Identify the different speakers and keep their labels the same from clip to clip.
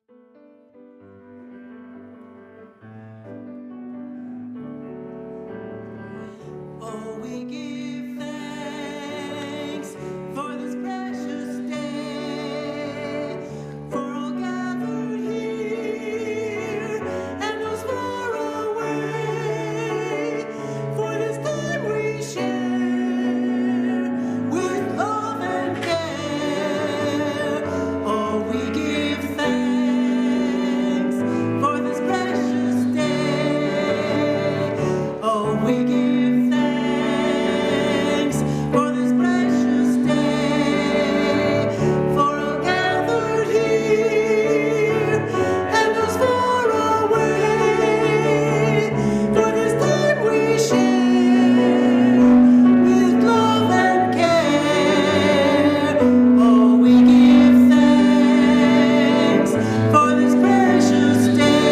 Speaker 1: Oh, we give thanks for this precious day, for all gathered here and those far away, for this time we share with love and care. Oh, we give thanks for this precious day. Oh, we give thanks for this precious day, for all gathered here and those far away, for this time we share with love and care. Oh, we give thanks for this precious day.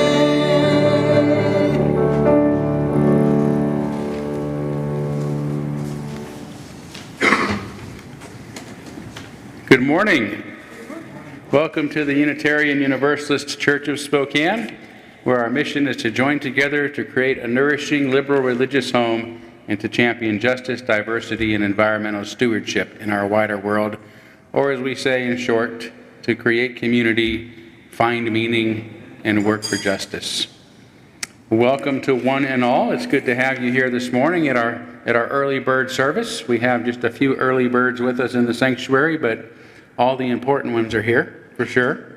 Speaker 2: Good morning. Welcome to the Unitarian Universalist Church of Spokane, where our mission is to join together to create a nourishing liberal religious home and to champion justice, diversity, and environmental stewardship in our wider world, or as we say in short, to create community, find meaning, and work for justice. Welcome to one and all. It's good to have you here this morning at our early bird service. We have just a few early birds with us in the sanctuary, but all the important ones are here for sure.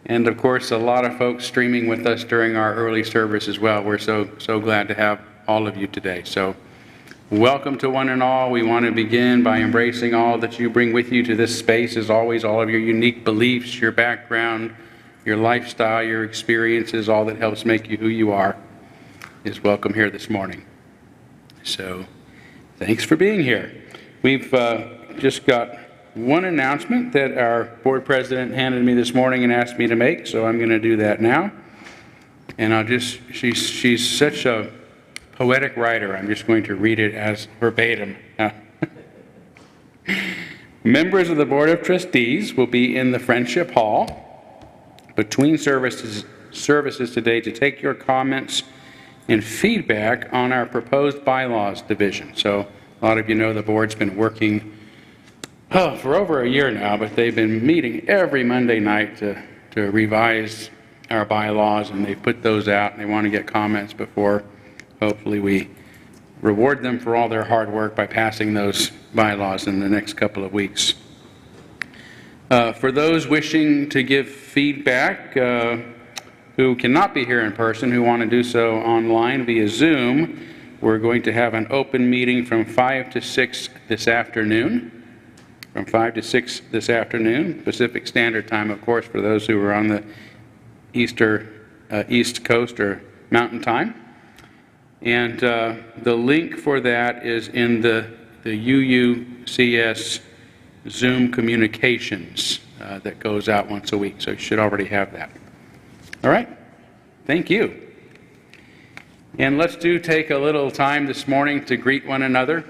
Speaker 2: And of course, a lot of folks streaming with us during our early service as well. We're so glad to have all of you today. So welcome to one and all. We want to begin by embracing all that you bring with you to this space, as always, all of your unique beliefs, your background, your lifestyle, your experiences, all that helps make you who you are is welcome here this morning. So thanks for being here. We've just got one announcement that our board president handed me this morning and asked me to make, so I'm going to do that now. And she's such a poetic writer, I'm just going to read it as verbatim. Members of the Board of Trustees will be in the Friendship Hall between services today to take your comments and feedback on our proposed bylaws division. So a lot of you know the board's been working for over a year now, but they've been meeting every Monday night to revise our bylaws, and they've put those out, and they want to get comments before hopefully we reward them for all their hard work by passing those bylaws in the next couple of weeks. For those wishing to give feedback who cannot be here in person, who want to do so online via Zoom, we're going to have an open meeting from 5 to 6 this afternoon. From 5 to 6 this afternoon, Pacific Standard Time, of course, for those who are on the East Coast or Mountain Time. And the link for that is in the UUCS Zoom communications that goes out once a week, so you should already have that. All right, thank you. And let's take a little time this morning to greet one another.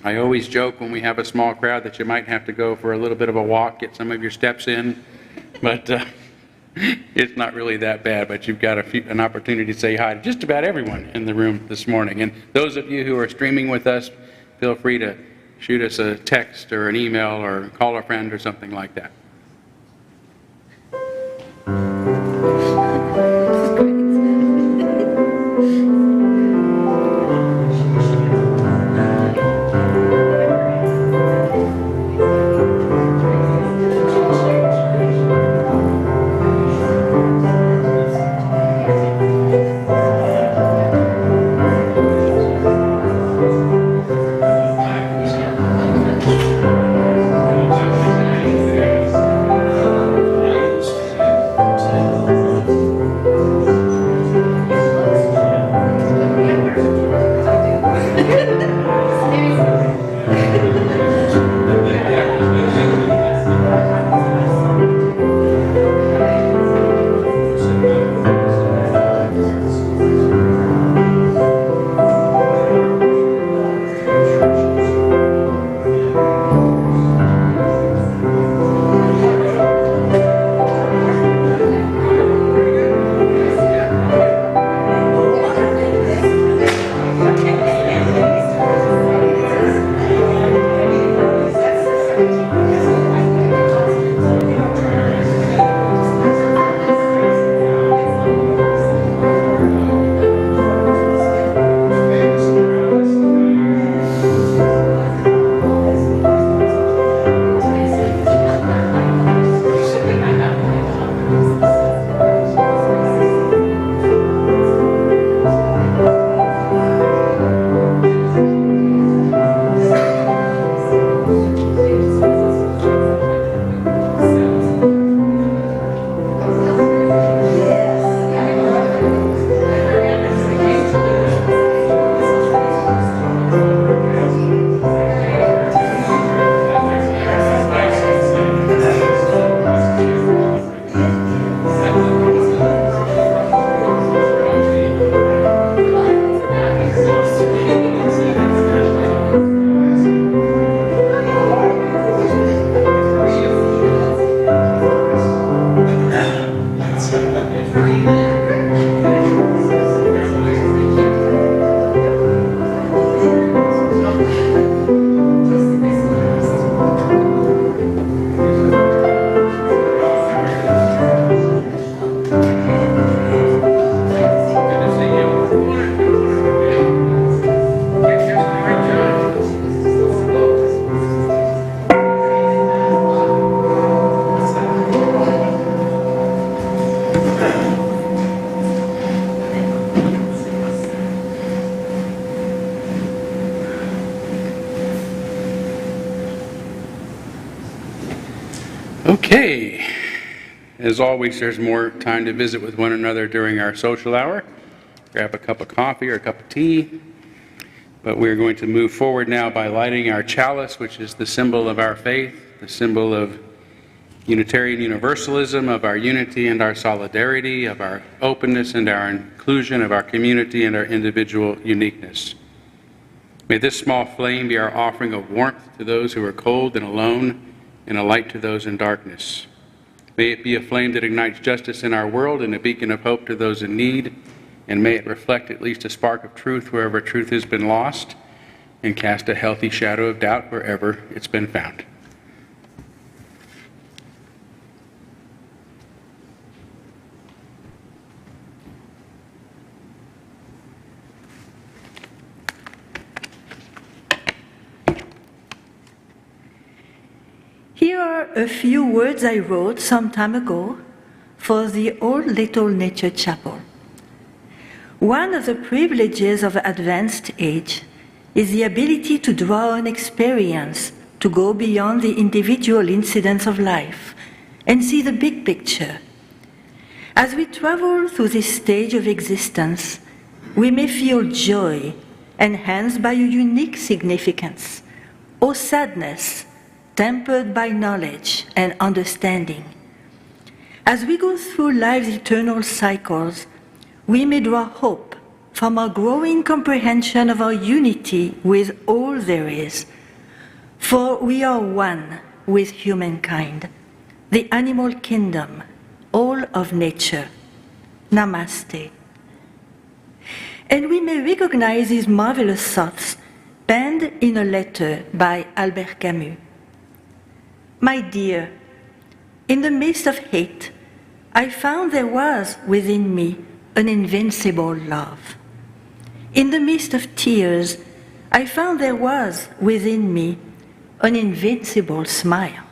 Speaker 2: I always joke when we have a small crowd that you might have to go for a little bit of a walk, get some of your steps in, but it's not really that bad, but you've got an opportunity to say hi to just about everyone in the room this morning. And those of you who are streaming with us, feel free to shoot us a text or an email or call a friend or something like that. Okay. As always, there's more time to visit with one another during our social hour. Grab a cup of coffee or a cup of tea. But we're going to move forward now by lighting our chalice, which is the symbol of our faith, the symbol of Unitarian Universalism, of our unity and our solidarity, of our openness and our inclusion, of our community and our individual uniqueness. May this small flame be our offering of warmth to those who are cold and alone, and a light to those in darkness. May it be a flame that ignites justice in our world and a beacon of hope to those in need, and may it reflect at least a spark of truth wherever truth has been lost, and cast a healthy shadow of doubt wherever it's been found.
Speaker 3: Here are a few words I wrote some time ago for the Old Little Nature Chapel. One of the privileges of advanced age is the ability to draw on experience, to go beyond the individual incidents of life and see the big picture. As we travel through this stage of existence, we may feel joy enhanced by a unique significance, or sadness tempered by knowledge and understanding. As we go through life's eternal cycles, we may draw hope from our growing comprehension of our unity with all there is, for we are one with humankind, the animal kingdom, all of nature. Namaste. And we may recognize these marvelous thoughts penned in a letter by Albert Camus. My dear, in the midst of hate, I found there was within me an invincible love. In the midst of tears, I found there was within me an invincible smile.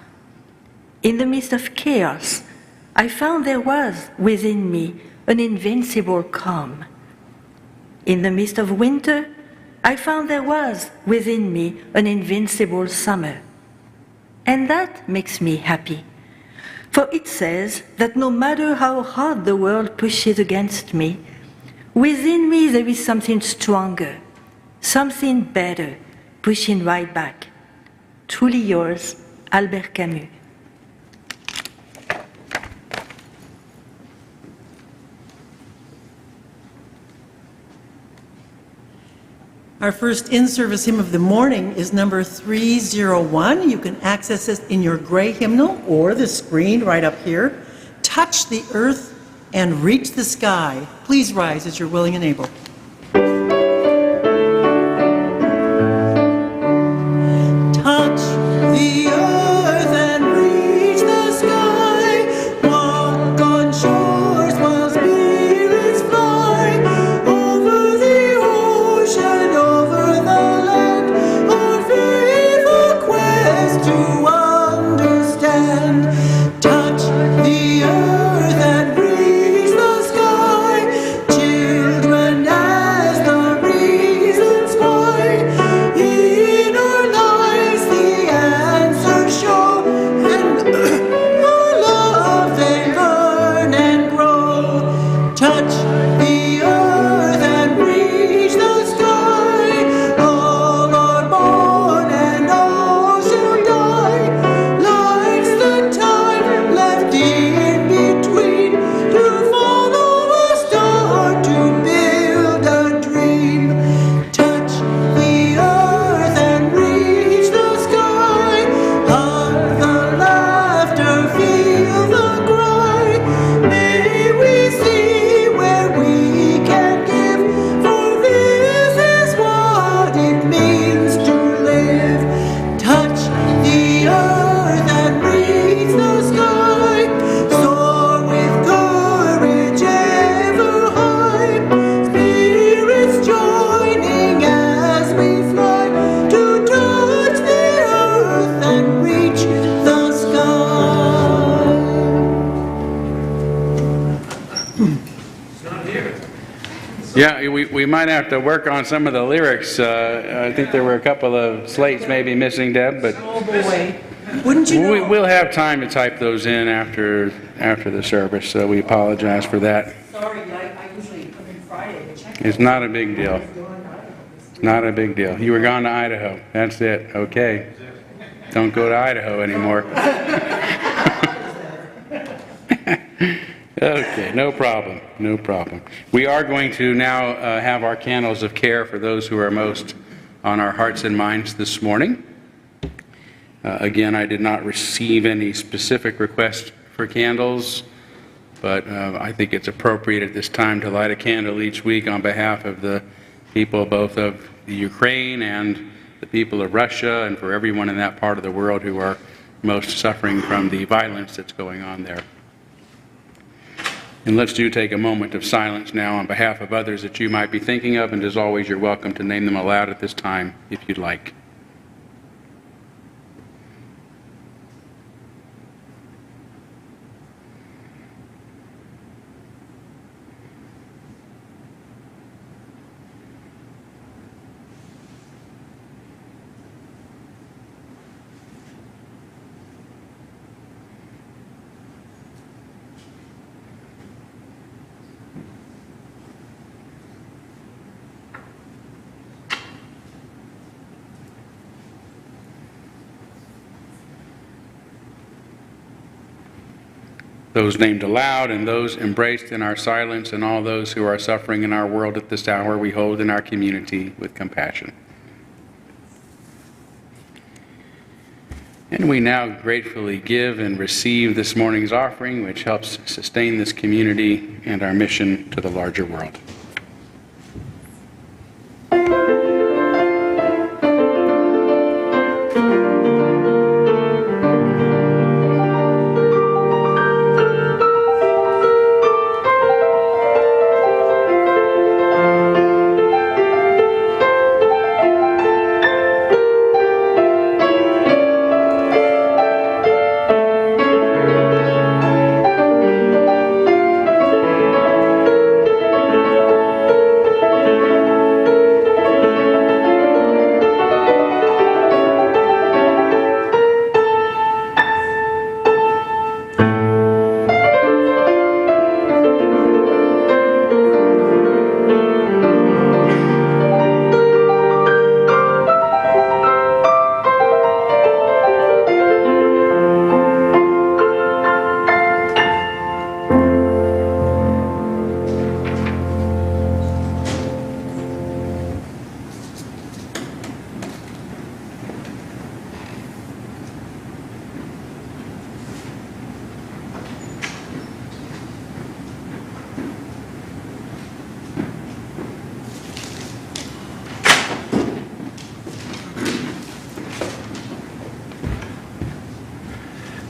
Speaker 3: In the midst of chaos, I found there was within me an invincible calm. In the midst of winter, I found there was within me an invincible summer. And that makes me happy, for it says that no matter how hard the world pushes against me, within me there is something stronger, something better, pushing right back. Truly yours, Albert Camus.
Speaker 1: Our first in-service hymn of the morning is number 301. You can access it in your gray hymnal or the screen right up here. Touch the earth and reach the sky. Please rise as you're willing and able. Touch the earth and reach the sky. Walk on shores while spirits fly. Over the ocean, over the land, our faithful quest to understand. Touch the earth and reach the sky. Children, as the reasons why. In our lives the answers show, and our love they learn and grow. Touch the earth and reach the sky. All are born and all shall die. Life's the time left in between, to follow a star, to build a dream. Touch the earth and reach the sky. Hug the laughter, feel the cry. May we see where we can give, for this is what it means to live. Touch the earth and reach the sky. Soar with courage ever high. Spirits joining as we fly, to touch the earth and reach the sky.
Speaker 2: Yeah, we might have to work on some of the lyrics. I think there were a couple of slates maybe missing, Deb, but
Speaker 1: Oh boy. Wouldn't you know?
Speaker 2: We'll have time to type those in after the service, so we apologize for that.
Speaker 1: Sorry, I usually come in Friday to check.
Speaker 2: It's not a big deal. Not a big deal. You were gone to Idaho. That's it. Okay. Don't go to Idaho anymore. Okay, no problem. No problem. We are going to now have our candles of care for those who are most on our hearts and minds this morning. Again, I did not receive any specific requests for candles, but I think it's appropriate at this time to light a candle each week on behalf of the people both of the Ukraine and the people of Russia, and for everyone in that part of the world who are most suffering from the violence that's going on there. And let's take a moment of silence now on behalf of others that you might be thinking of, and as always, you're welcome to name them aloud at this time if you'd like. Those named aloud and those embraced in our silence, and all those who are suffering in our world at this hour, we hold in our community with compassion. And we now gratefully give and receive this morning's offering, which helps sustain this community and our mission to the larger world.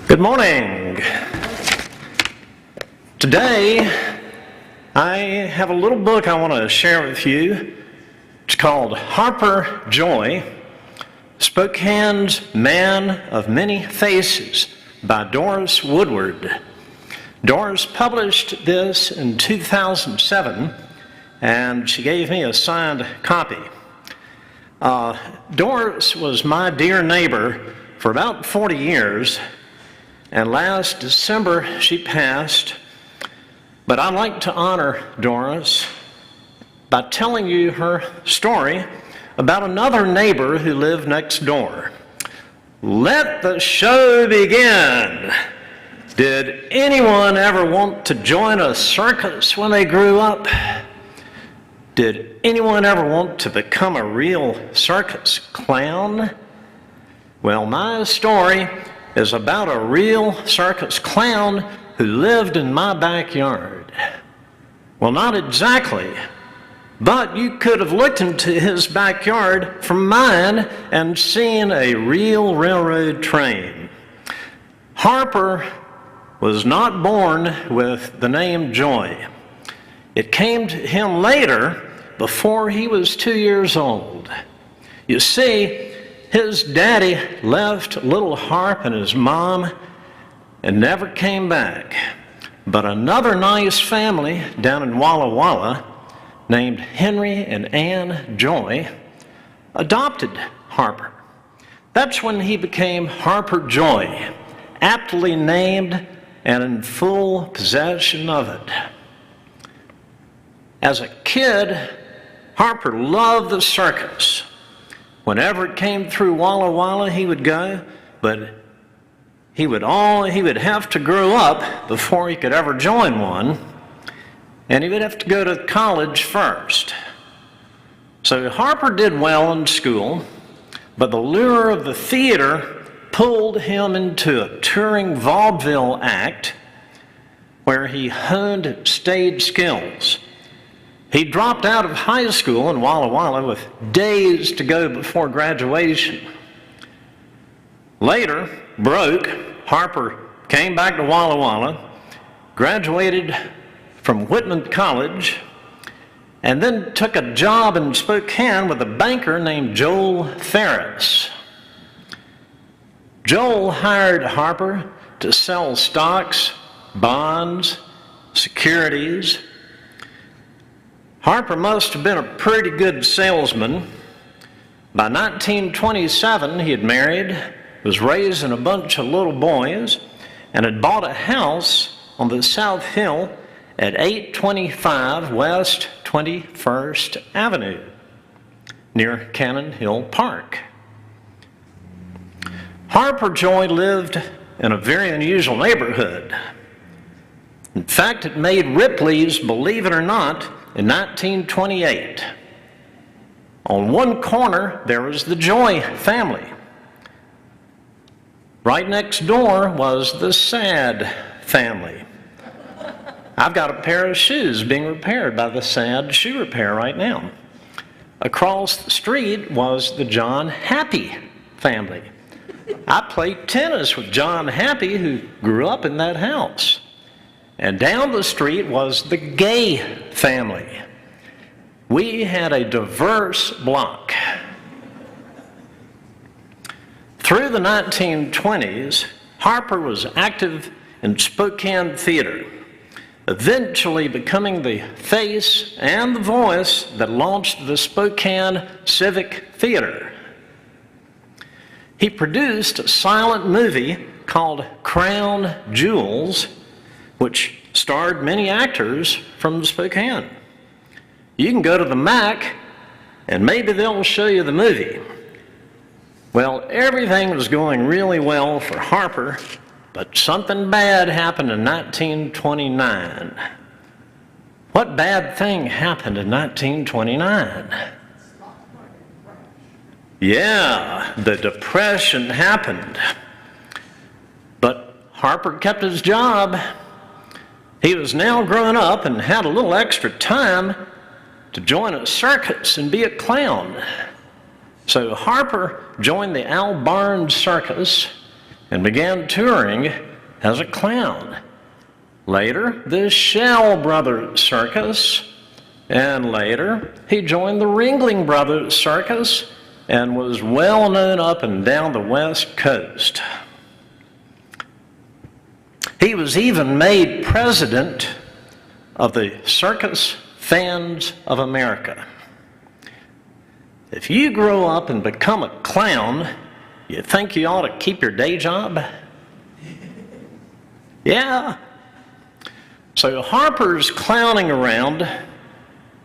Speaker 4: Good morning. Today, I have a little book I want to share with you. It's called Harper Joy, Spokane's Man of Many Faces by Doris Woodward. Doris published this in 2007, and she gave me a signed copy. Doris was my dear neighbor for about 40 years, and last December she passed. But I'd like to honor Doris by telling you her story about another neighbor who lived next door. Let the show begin. Did anyone ever want to join a circus when they grew up? Did anyone ever want to become a real circus clown? Well, my story is about a real circus clown who lived in my backyard. Well, not exactly, but you could have looked into his backyard from mine and seen a real railroad train. Harper was not born with the name Joy. It came to him later, before he was 2 years old. You see, his daddy left little Harp and his mom and never came back. But another nice family down in Walla Walla, named Henry and Ann Joy, adopted Harper. That's when he became Harper Joy, aptly named and in full possession of it. As a kid, Harper loved the circus. Whenever it came through Walla Walla, he would go, but he would have to grow up before he could ever join one, and he would have to go to college first. So Harper did well in school, but the lure of the theater pulled him into a touring vaudeville act where he honed stage skills. He dropped out of high school in Walla Walla with days to go before graduation. Later, broke, Harper came back to Walla Walla, graduated from Whitman College, and then took a job in Spokane with a banker named Joel Ferris. Joel hired Harper to sell stocks, bonds, securities. Harper must have been a pretty good salesman. By 1927, he had married, was raising a bunch of little boys, and had bought a house on the South Hill at 825 West 21st Avenue, near Cannon Hill Park. Harper Joy lived in a very unusual neighborhood. In fact, it made Ripley's, believe it or not, in 1928. On one corner, there was the Joy family. Right next door was the Sad family. I've got a pair of shoes being repaired by the Sad shoe repair right now. Across the street was the John Happy family. I played tennis with John Happy, who grew up in that house. And down the street was the Gay family. We had a diverse block. Through the 1920s, Harper was active in Spokane theater, eventually becoming the face and the voice that launched the Spokane Civic Theater. He produced a silent movie called Crown Jewels, which starred many actors from Spokane. You can go to the MAC and maybe they'll show you the movie. Well, everything was going really well for Harper, but something bad happened in 1929. What bad thing happened in 1929? Yeah, the Depression happened. But Harper kept his job. He was now grown up and had a little extra time to join a circus and be a clown. So Harper joined the Al Barnes Circus and began touring as a clown. Later, the Shell Brothers Circus, and later he joined the Ringling Brothers Circus and was well known up and down the West Coast. He was even made president of the Circus Fans of America. If you grow up and become a clown, you think you ought to keep your day job? Yeah. So Harper's clowning around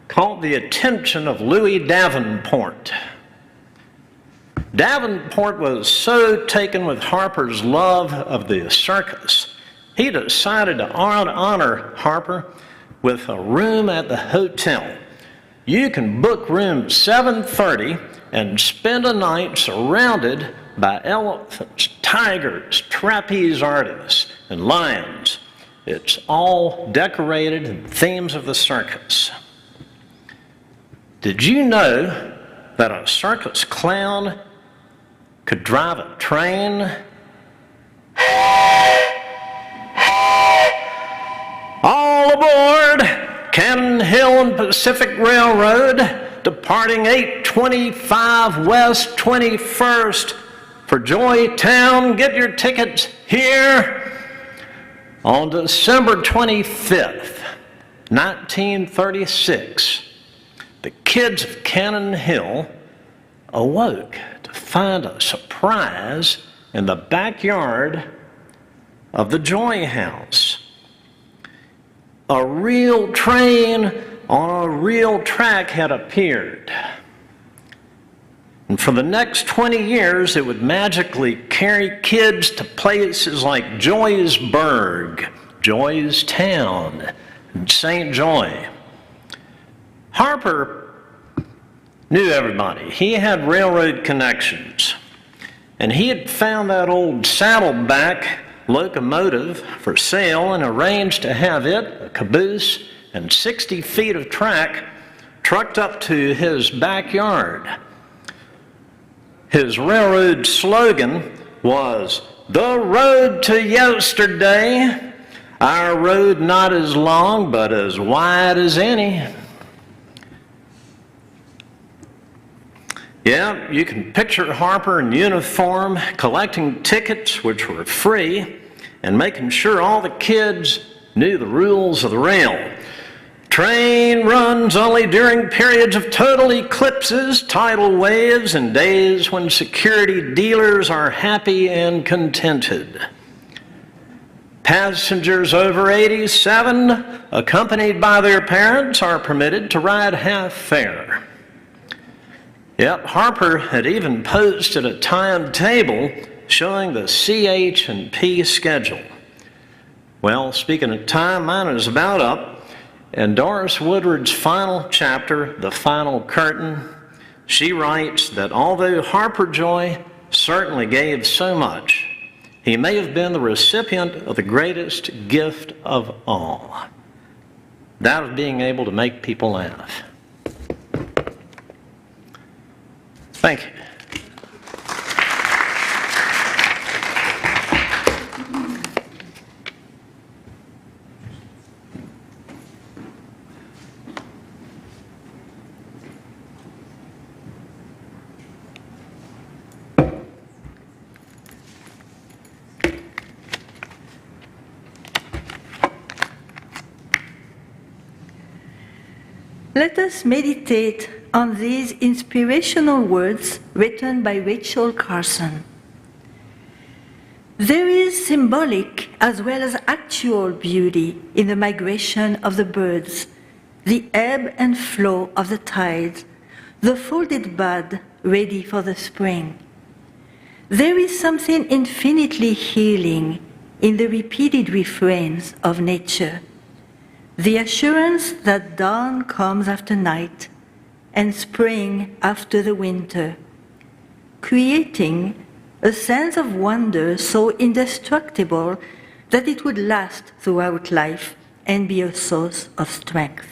Speaker 4: caught the attention of Louis Davenport. Davenport was so taken with Harper's love of the circus, he decided to honor Harper with a room at the hotel. You can book room 730 and spend a night surrounded by elephants, tigers, trapeze artists, and lions. It's all decorated in themes of the circus. Did you know that a circus clown could drive a train? All aboard Cannon Hill and Pacific Railroad, departing 825 West 21st for Joytown. Get your tickets here. On December 25th, 1936, the kids of Cannon Hill awoke to find a surprise prize in the backyard of the Joy House. A real train on a real track had appeared. And for the next 20 years, it would magically carry kids to places like Joysburg, Joy's Town, and St. Joy. Harper knew everybody. He had railroad connections. And he had found that old saddleback locomotive for sale and arranged to have it, a caboose, and 60 feet of track trucked up to his backyard. His railroad slogan was, "The road to yesterday, our road not as long but as wide as any." Yeah, you can picture Harper in uniform, collecting tickets which were free, and making sure all the kids knew the rules of the rail. Train runs only during periods of total eclipses, tidal waves, and days when security dealers are happy and contented. Passengers over 87, accompanied by their parents, are permitted to ride half fare. Yep, Harper had even posted a timetable showing the CH&P schedule. Well, speaking of time, mine is about up. In Doris Woodward's final chapter, The Final Curtain, she writes that although Harper Joy certainly gave so much, he may have been the recipient of the greatest gift of all, that of being able to make people laugh. Thank you.
Speaker 3: Let us meditate on these inspirational words written by Rachel Carson. There is symbolic as well as actual beauty in the migration of the birds, the ebb and flow of the tides, the folded bud ready for the spring. There is something infinitely healing in the repeated refrains of nature. The assurance that dawn comes after night and spring after the winter, creating a sense of wonder so indestructible that it would last throughout life and be a source of strength.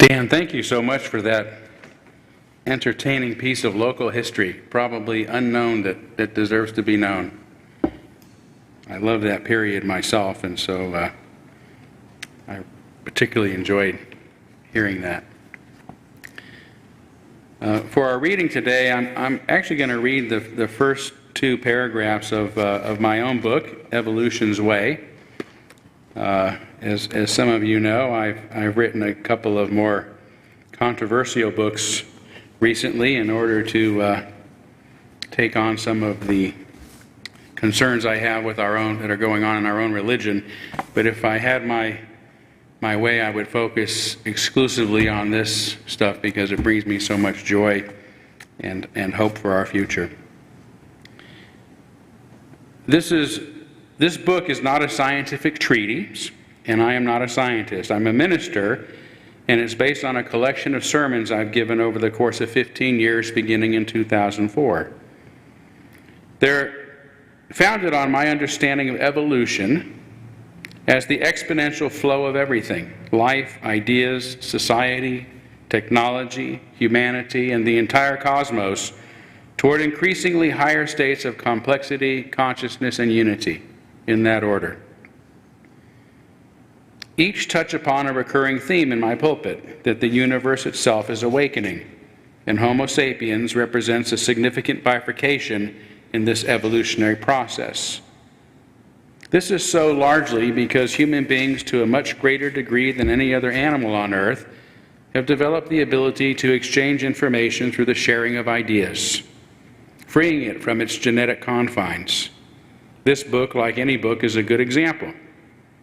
Speaker 2: Dan, thank you so much for that entertaining piece of local history, probably unknown that deserves to be known. I love that period myself, and so I particularly enjoyed hearing that. For our reading today, I'm actually going to read the first two paragraphs of my own book, Evolution's Way. As some of you know, I've written a couple of more controversial books recently in order to take on some of the concerns I have with our own that are going on in our own religion. But if I had my way, I would focus exclusively on this stuff because it brings me so much joy and hope for our future. This book is not a scientific treatise, and I am not a scientist. I'm a minister, and it's based on a collection of sermons I've given over the course of 15 years, beginning in 2004. They're founded on my understanding of evolution as the exponential flow of everything, life, ideas, society, technology, humanity, and the entire cosmos, toward increasingly higher states of complexity, consciousness, and unity, in that order. Each touch upon a recurring theme in my pulpit, that the universe itself is awakening, and Homo sapiens represents a significant bifurcation in this evolutionary process. This is so largely because human beings, to a much greater degree than any other animal on earth, have developed the ability to exchange information through the sharing of ideas, freeing it from its genetic confines. This book, like any book, is a good example.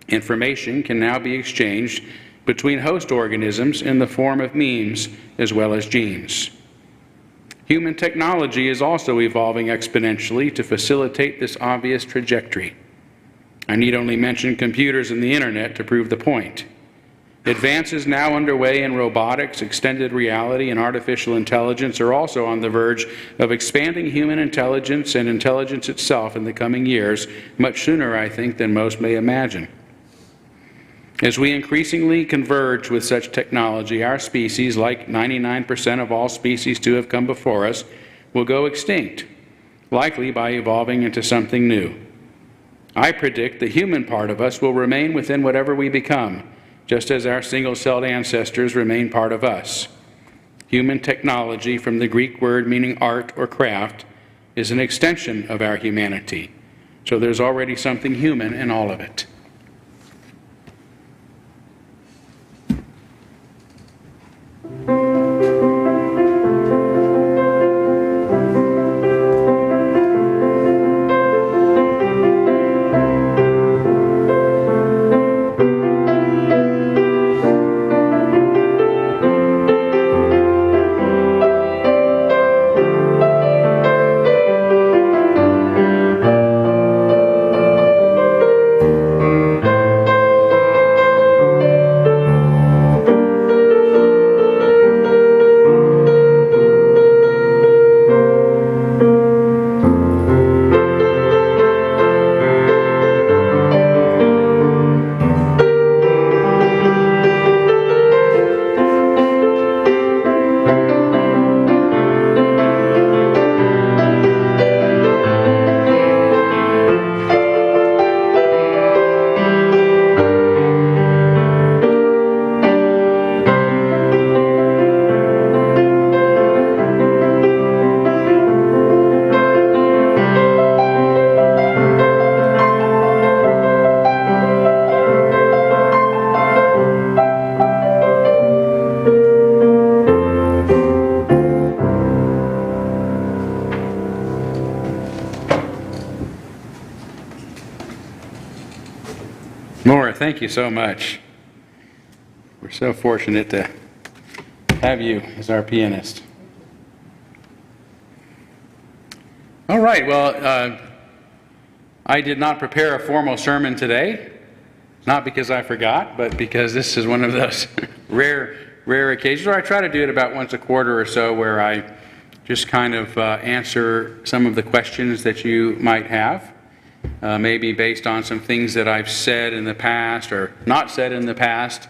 Speaker 2: Information can now be exchanged between host organisms in the form of memes as well as genes. Human technology is also evolving exponentially to facilitate this obvious trajectory. I need only mention computers and the internet to prove the point. Advances now underway in robotics, extended reality, and artificial intelligence are also on the verge of expanding human intelligence and intelligence itself in the coming years, much sooner, I think, than most may imagine. As we increasingly converge with such technology, our species, like 99% of all species to have come before us, will go extinct, likely by evolving into something new. I predict the human part of us will remain within whatever we become, just as our single-celled ancestors remain part of us. Human technology, from the Greek word meaning art or craft, is an extension of our humanity. So there's already something human in all of it. Laura, thank you so much. We're so fortunate to have you as our pianist. All right, well, I did not prepare a formal sermon today, not because I forgot, but because this is one of those rare occasions where I try to do it about once a quarter or so, where I just kind of answer some of the questions that you might have. Maybe based on some things that I've said in the past or not said in the past.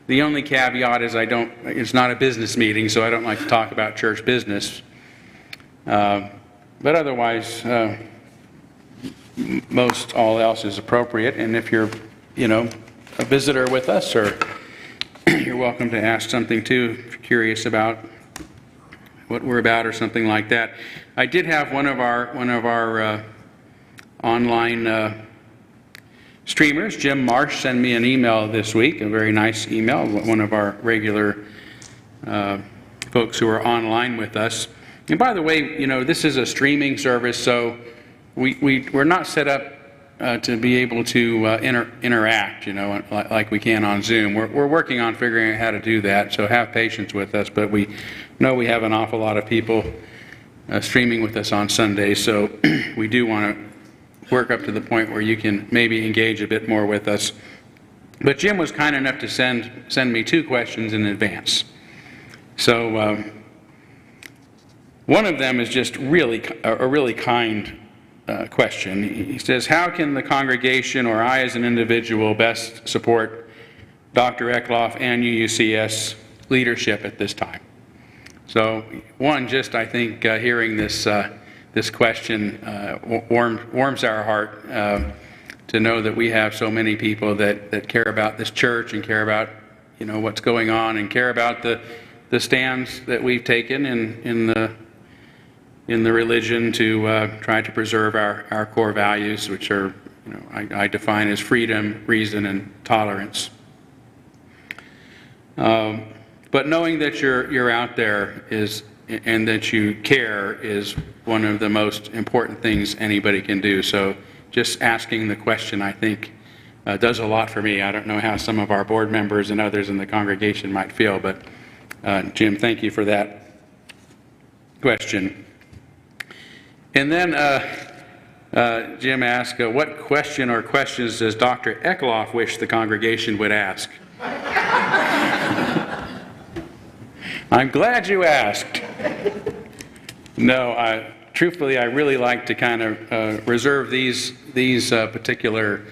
Speaker 2: The only caveat is it's not a business meeting, so I don't like to talk about church business. But otherwise, most all else is appropriate. And if you're, a visitor with us, or you're welcome to ask something too, if you're curious about what we're about or something like that. I did have one of our online streamers, Jim Marsh, send me an email this week, a very nice email, one of our regular folks who are online with us. And by the way, this is a streaming service, so we're not set up to be able to interact, like we can on Zoom. We're working on figuring out how to do that, so have patience with us, but we know we have an awful lot of people streaming with us on Sundays, so we do want to work up to the point where you can maybe engage a bit more with us. But Jim was kind enough to send me 2 questions in advance. So one of them is just a really kind question. He says, how can the congregation or I as an individual best support Dr. Eklof and UUCS leadership at this time? So one, just I think hearing this question warms our heart to know that we have so many people that care about this church and care about what's going on and care about the stands that we've taken in the religion to try to preserve our core values, which are I define as freedom, reason, and tolerance. But knowing that you're out there and that you care is one of the most important things anybody can do. So just asking the question, I think, does a lot for me. I don't know how some of our board members and others in the congregation might feel, but Jim, thank you for that question. And then Jim asked, what question or questions does Dr. Eklof wish the congregation would ask? I'm glad you asked. No, truthfully, I really like to kind of reserve these particular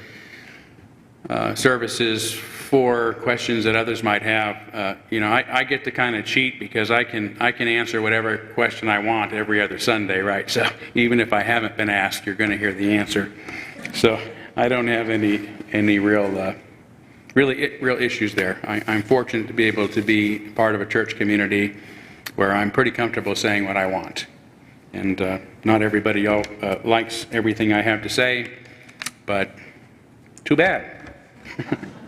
Speaker 2: services for questions that others might have. I get to kind of cheat because I can answer whatever question I want every other Sunday, right? So even if I haven't been asked, you're going to hear the answer. So I don't have any real issues there. I'm fortunate to be able to be part of a church community where I'm pretty comfortable saying what I want. And not everybody likes everything I have to say, but too bad.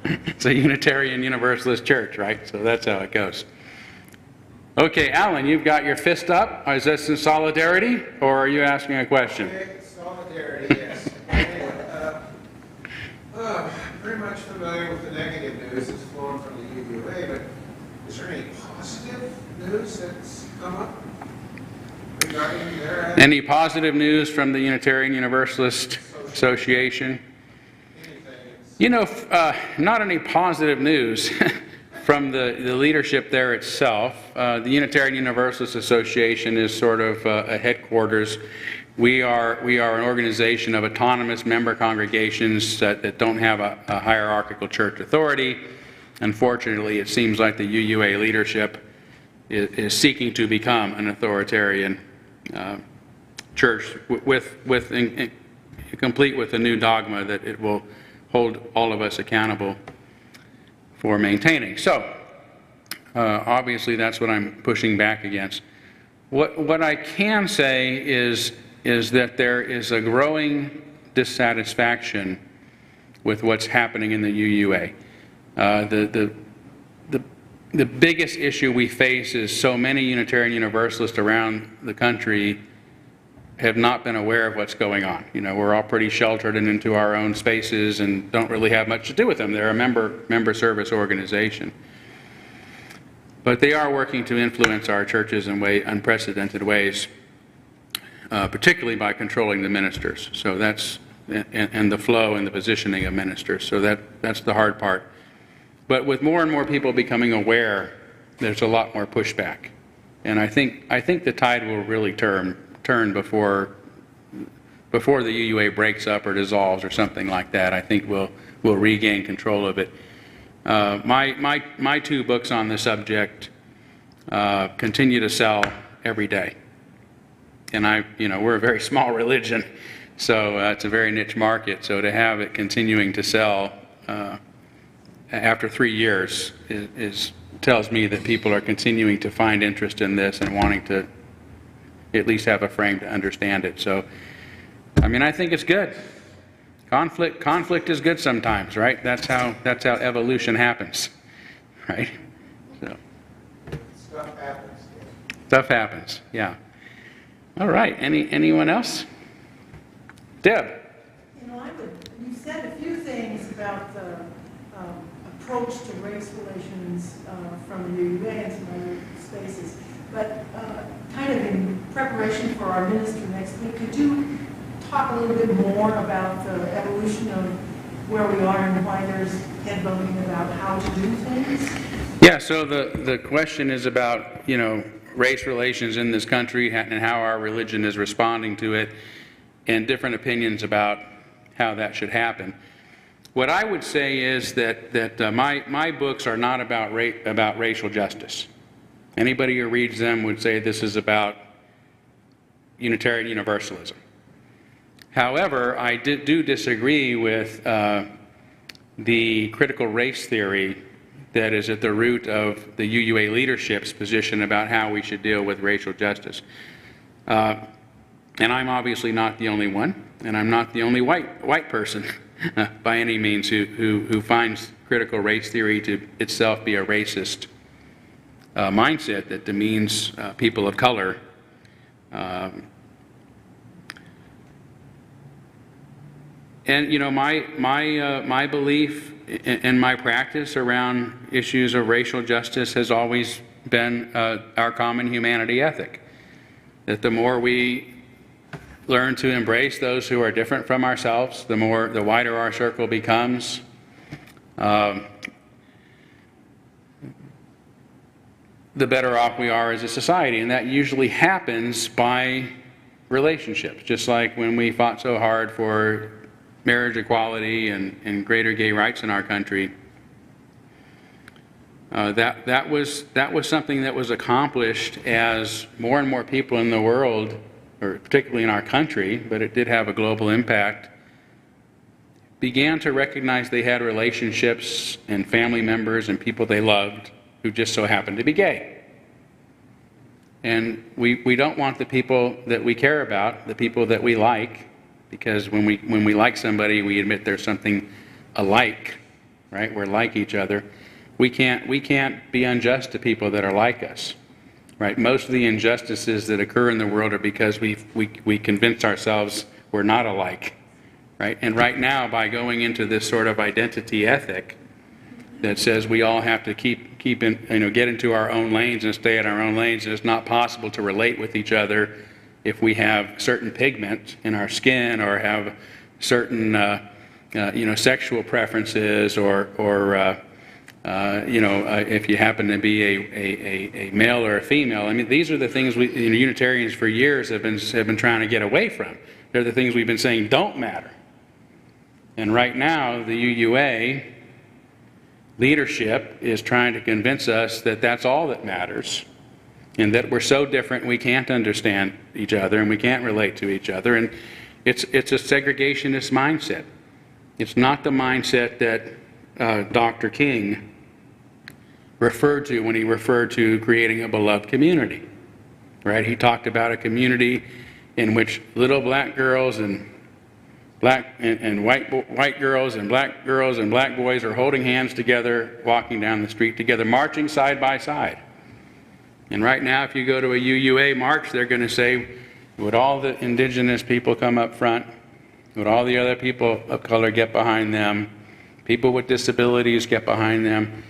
Speaker 2: It's a Unitarian Universalist church, right? So that's how it goes. Okay, Alan, you've got your fist up. Is this in solidarity, or are you asking a question?
Speaker 5: Okay, solidarity, yes. Pretty much familiar with the negative news that's flowing from the UUA, but is there any positive news that's come up regarding their...
Speaker 2: Any positive news from the Unitarian Universalist Association? Not any positive news from the leadership there itself. The Unitarian Universalist Association is sort of a headquarters. We are an organization of autonomous member congregations that don't have a hierarchical church authority. Unfortunately, it seems like the UUA leadership is seeking to become an authoritarian church complete with a new dogma that it will hold all of us accountable for maintaining. So, obviously that's what I'm pushing back against. What I can say is that there is a growing dissatisfaction with what's happening in the UUA. The biggest issue we face is so many Unitarian Universalists around the country have not been aware of what's going on. We're all pretty sheltered and into our own spaces and don't really have much to do with them. They're a member service organization. But they are working to influence our churches in unprecedented ways, particularly by controlling the ministers. So that's, and the flow and the positioning of ministers. So that's the hard part. But with more and more people becoming aware, there's a lot more pushback. And I think the tide will really turn before the UUA breaks up or dissolves or something like that. I think we'll regain control of it. My two books on the subject continue to sell every day, and we're a very small religion, so it's a very niche market. So to have it continuing to sell after 3 years tells me that people are continuing to find interest in this and wanting to at least have a frame to understand it. So, I think it's good. Conflict is good sometimes, right? That's how evolution happens, right? So stuff happens. Yeah. All right. Anyone else? Deb.
Speaker 1: You said a few things about the approach to race relations from the UUA and some other spaces, but kind of in preparation for our minister next week, could you talk a little bit more about the evolution of where we are and why there's head voting about how to do things?
Speaker 2: Yeah, so the question is about, race relations in this country and how our religion is responding to it. and different opinions about how that should happen. What I would say is that my books are not about racial justice. Anybody who reads them would say this is about Unitarian Universalism. However, I do disagree with the critical race theory that is at the root of the UUA leadership's position about how we should deal with racial justice. And I'm obviously not the only one, and I'm not the only white person by any means who finds critical race theory to itself be a racist mindset that demeans people of color. And you know, my belief and my practice around issues of racial justice has always been our common humanity ethic. That the more we learn to embrace those who are different from ourselves, the wider our circle becomes. The better off we are as a society, and that usually happens by relationships. Just like when we fought so hard for marriage equality and greater gay rights in our country, that was something that was accomplished as more and more people in the world, or particularly in our country, but it did have a global impact, began to recognize they had relationships and family members and people they loved who just so happened to be gay. And we don't want the people that we care about, the people that we like, because when we like somebody, we admit there's something alike, right? We're like each other. We can't be unjust to people that are like us, right? Most of the injustices that occur in the world are because we convince ourselves we're not alike, right? And right now, by going into this sort of identity ethic that says we all have to get into our own lanes and stay in our own lanes, and it's not possible to relate with each other if we have certain pigment in our skin or have certain sexual preferences or if you happen to be a male or a female. I mean, these are the things Unitarians for years have been trying to get away from. They're the things we've been saying don't matter. And right now, the UUA leadership is trying to convince us that that's all that matters, and that we're so different we can't understand each other and we can't relate to each other. And it's a segregationist mindset. It's not the mindset that Dr. King referred to when he referred to creating a beloved community, right? He talked about a community in which little black girls and white girls and black boys are holding hands together, walking down the street together, marching side by side. And right now, if you go to a UUA march, they're going to say, would all the indigenous people come up front? Would all the other people of color get behind them? People with disabilities get behind them?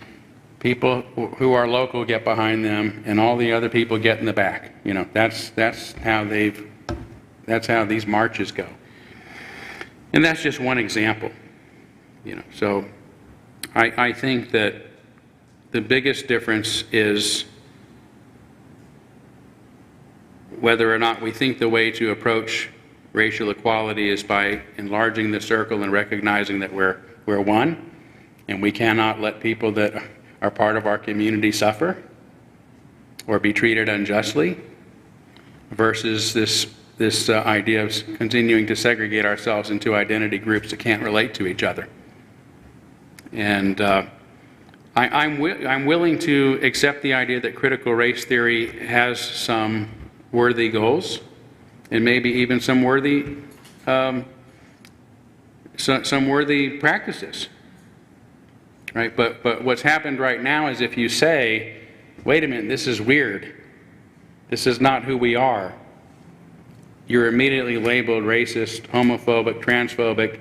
Speaker 2: People who are local get behind them? And all the other people get in the back. You know, that's how these marches go. And that's just one example. You know, so I think that the biggest difference is whether or not we think the way to approach racial equality is by enlarging the circle and recognizing that we're one, and we cannot let people that are part of our community suffer or be treated unjustly, versus this idea of continuing to segregate ourselves into identity groups that can't relate to each other. And I'm willing to accept the idea that critical race theory has some worthy goals, and maybe even some worthy practices, right? But what's happened right now is if you say, wait a minute, this is weird, this is not who we are, you're immediately labeled racist, homophobic, transphobic.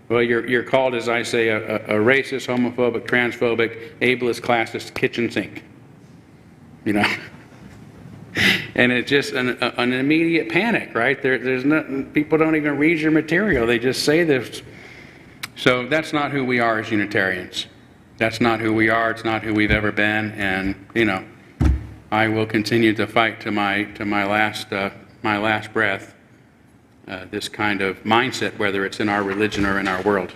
Speaker 2: Well, you're called, as I say, a racist, homophobic, transphobic, ableist, classist kitchen sink, you know. And it's just an immediate panic, right? There's nothing, people don't even read your material. They just say this. So that's not who we are as Unitarians. That's not who we are. It's not who we've ever been. And, you know, I will continue to fight to my last breath this kind of mindset, whether it's in our religion or in our world.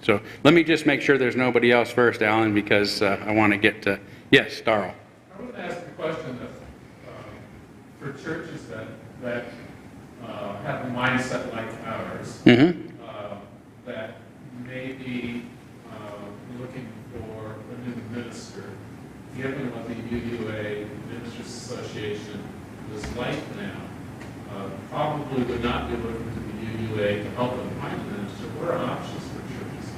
Speaker 2: So let me just make sure there's nobody else first, Alan, because I want to get to, yes, Darrell.
Speaker 6: I want to ask a question that, for churches that have a mindset like ours, that may be looking for a new minister, given what the UUA Ministers Association is like now, probably would not be looking to the UUA to help them find a minister. What are options for churches?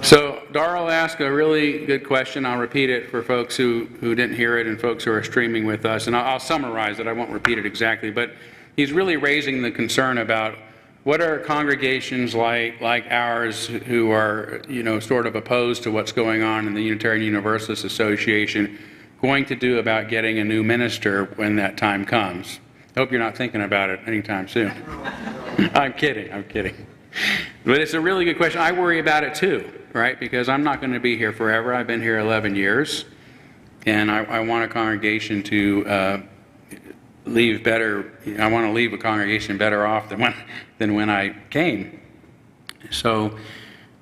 Speaker 2: So Darrell asked a really good question. I'll repeat it for folks who didn't hear it and folks who are streaming with us. And I'll summarize it. I won't repeat it exactly. But he's really raising the concern about what are congregations like ours who are, sort of opposed to what's going on in the Unitarian Universalist Association going to do about getting a new minister when that time comes. I hope you're not thinking about it anytime soon. I'm kidding. But it's a really good question. I worry about it too, right? Because I'm not going to be here forever. I've been here 11 years, and I want a congregation to leave better. I want to leave a congregation better off than when I came. So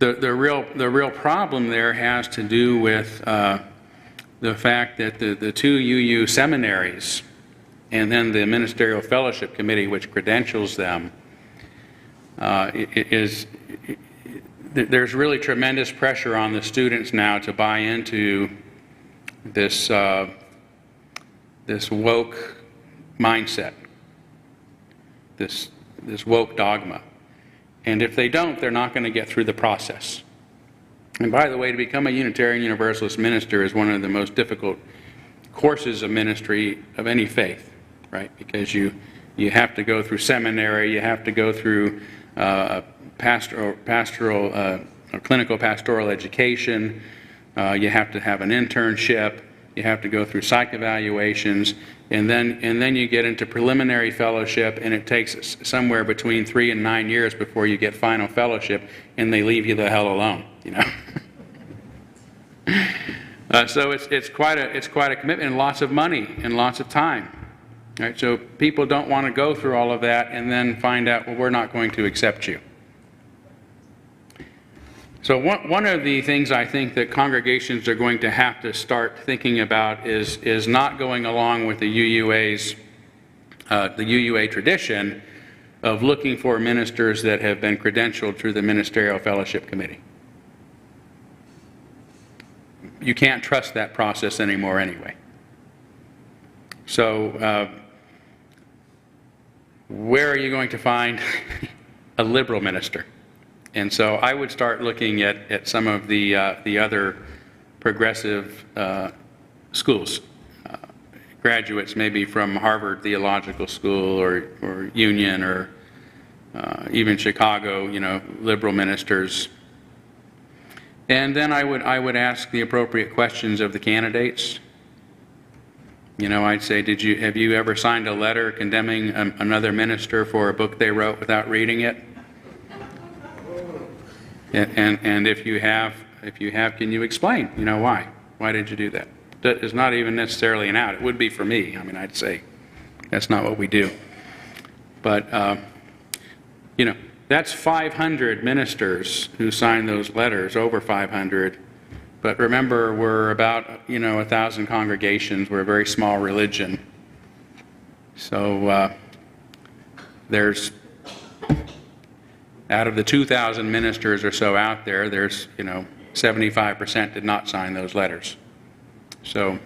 Speaker 2: the real problem there has to do with the fact that the two UU seminaries and then the Ministerial Fellowship Committee, which credentials them, there's really tremendous pressure on the students now to buy into this woke mindset, this woke dogma. And if they don't, they're not going to get through the process. And by the way, to become a Unitarian Universalist minister is one of the most difficult courses of ministry of any faith, right? Because you have to go through seminary, you have to go through clinical pastoral education, you have to have an internship, you have to go through psych evaluations, and then you get into preliminary fellowship, and it takes somewhere between 3 and 9 years before you get final fellowship, and they leave you the hell alone, So it's quite a commitment, and lots of money and lots of time. Right? So people don't want to go through all of that and then find out, well, we're not going to accept you. So one of the things I think that congregations are going to have to start thinking about is not going along with the UUA tradition of looking for ministers that have been credentialed through the Ministerial Fellowship Committee. You can't trust that process anymore anyway. So where are you going to find a liberal minister? And so I would start looking at some of the other progressive schools, graduates maybe from Harvard Theological School or Union or even Chicago, liberal ministers. And then I would ask the appropriate questions of the candidates. I'd say, have you ever signed a letter condemning another minister for a book they wrote without reading it? And if you have, can you explain? Why? Why did you do that? That is not even necessarily an out. It would be for me. I'd say that's not what we do. But that's 500 ministers who signed those letters, over 500. But remember, we're about 1,000 congregations. We're a very small religion. So there's, out of the 2,000 ministers or so out there, there's 75% did not sign those letters. So,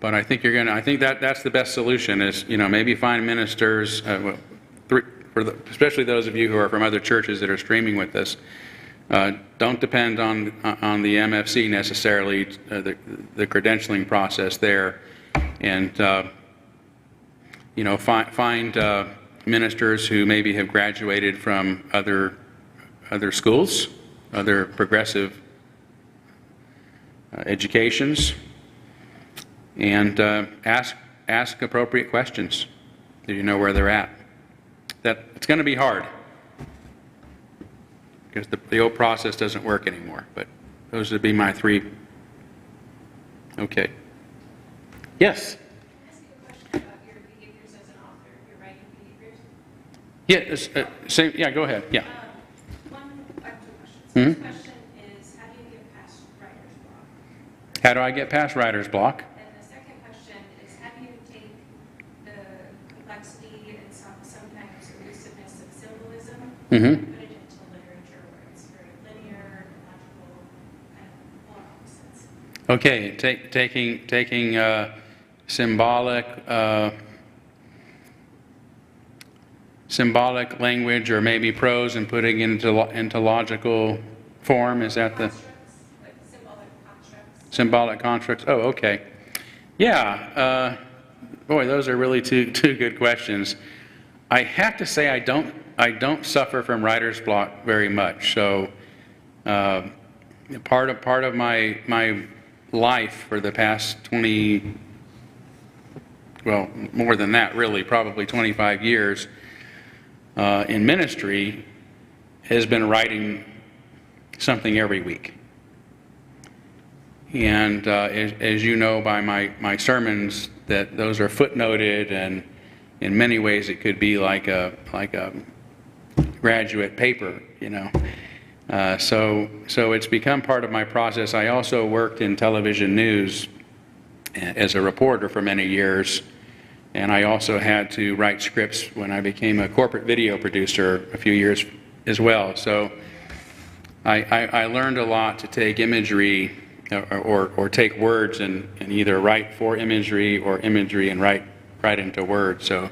Speaker 2: but I think that's the best solution is maybe find ministers, especially those of you who are from other churches that are streaming with us. Don't depend on the MFC necessarily, the credentialing process there, and find ministers who maybe have graduated from other schools, other progressive educations, and ask appropriate questions. Do you know where they're at? It's going to be hard, because the old process doesn't work anymore. But those would be my 3. Okay. Yes?
Speaker 7: Can I ask you a question about your behaviors as an author, your writing behaviors?
Speaker 2: Yeah, go ahead. Yeah.
Speaker 7: I have 2 questions.
Speaker 2: Mhm.
Speaker 7: First question is, how do you get past writer's block?
Speaker 2: How do I get past writer's block?
Speaker 7: And the second question is, how do you take the complexity and sometimes elusiveness of symbolism
Speaker 2: Mhm.
Speaker 7: and put it into literature where it's very linear, logical, kind of polar opposites?
Speaker 2: Okay, taking symbolic language or maybe prose and putting it into logical form. Is that the
Speaker 7: Constructs, like symbolic constructs.
Speaker 2: symbolic constructs? Oh, okay. Yeah. Boy, those are really two good questions. I have to say I don't suffer from writer's block very much. So part of my life for the past 20, well, more than that really, probably 25 years in ministry has been writing something every week. And as you know by my sermons, that those are footnoted, and in many ways it could be like a graduate paper, you know. So it's become part of my process. I also worked in television news as a reporter for many years, and I also had to write scripts when I became a corporate video producer a few years as well. So I learned a lot to take imagery or take words and either write for imagery or imagery and write into words. So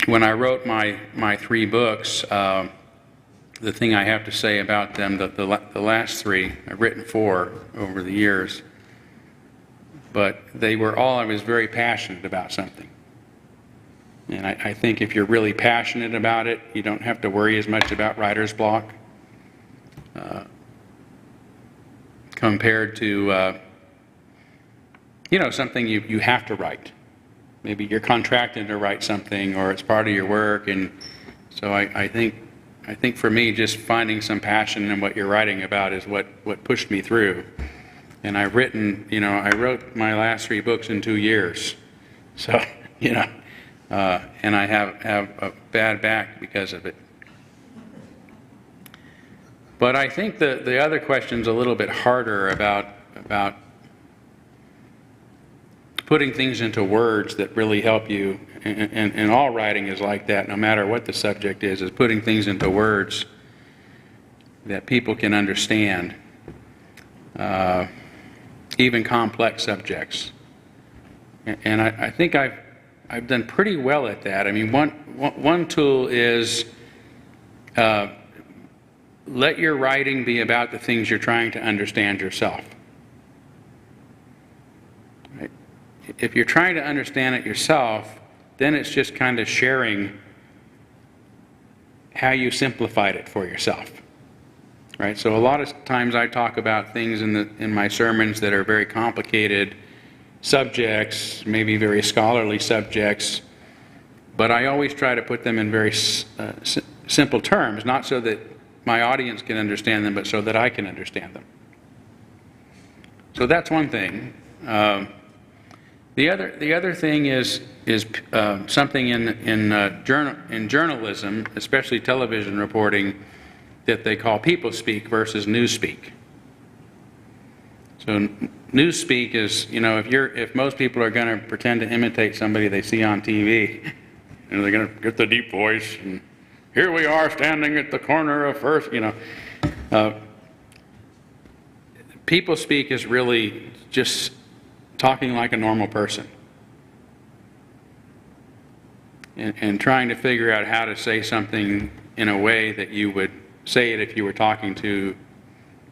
Speaker 2: when I wrote my 3 books, the thing I have to say about them, the last 3, I've written 4 over the years, but they were all, I was very passionate about something. And I think if you're really passionate about it, you don't have to worry as much about writer's block compared to, something you have to write. Maybe you're contracted to write something, or it's part of your work. And so I think for me, just finding some passion in what you're writing about is what pushed me through. And I wrote my last 3 books in 2 years. So, and I have a bad back because of it. But I think the other question's a little bit harder about putting things into words that really help you. And all writing is like that, no matter what the subject is putting things into words that people can understand, even complex subjects. And I think I've done pretty well at that. I mean, one tool is let your writing be about the things you're trying to understand yourself. Right? If you're trying to understand it yourself, then it's just kind of sharing how you simplified it for yourself. Right? So a lot of times I talk about things in my sermons that are very complicated subjects, maybe very scholarly subjects, but I always try to put them in very simple terms, not so that my audience can understand them, but so that I can understand them. So that's one thing. The other thing is something in journalism, especially television reporting, that they call people speak versus news speak. So news speak is, if most people are going to pretend to imitate somebody they see on TV, they're going to get the deep voice, and here we are standing at the corner of First, people speak is really just talking like a normal person and trying to figure out how to say something in a way that you would say it if you were talking to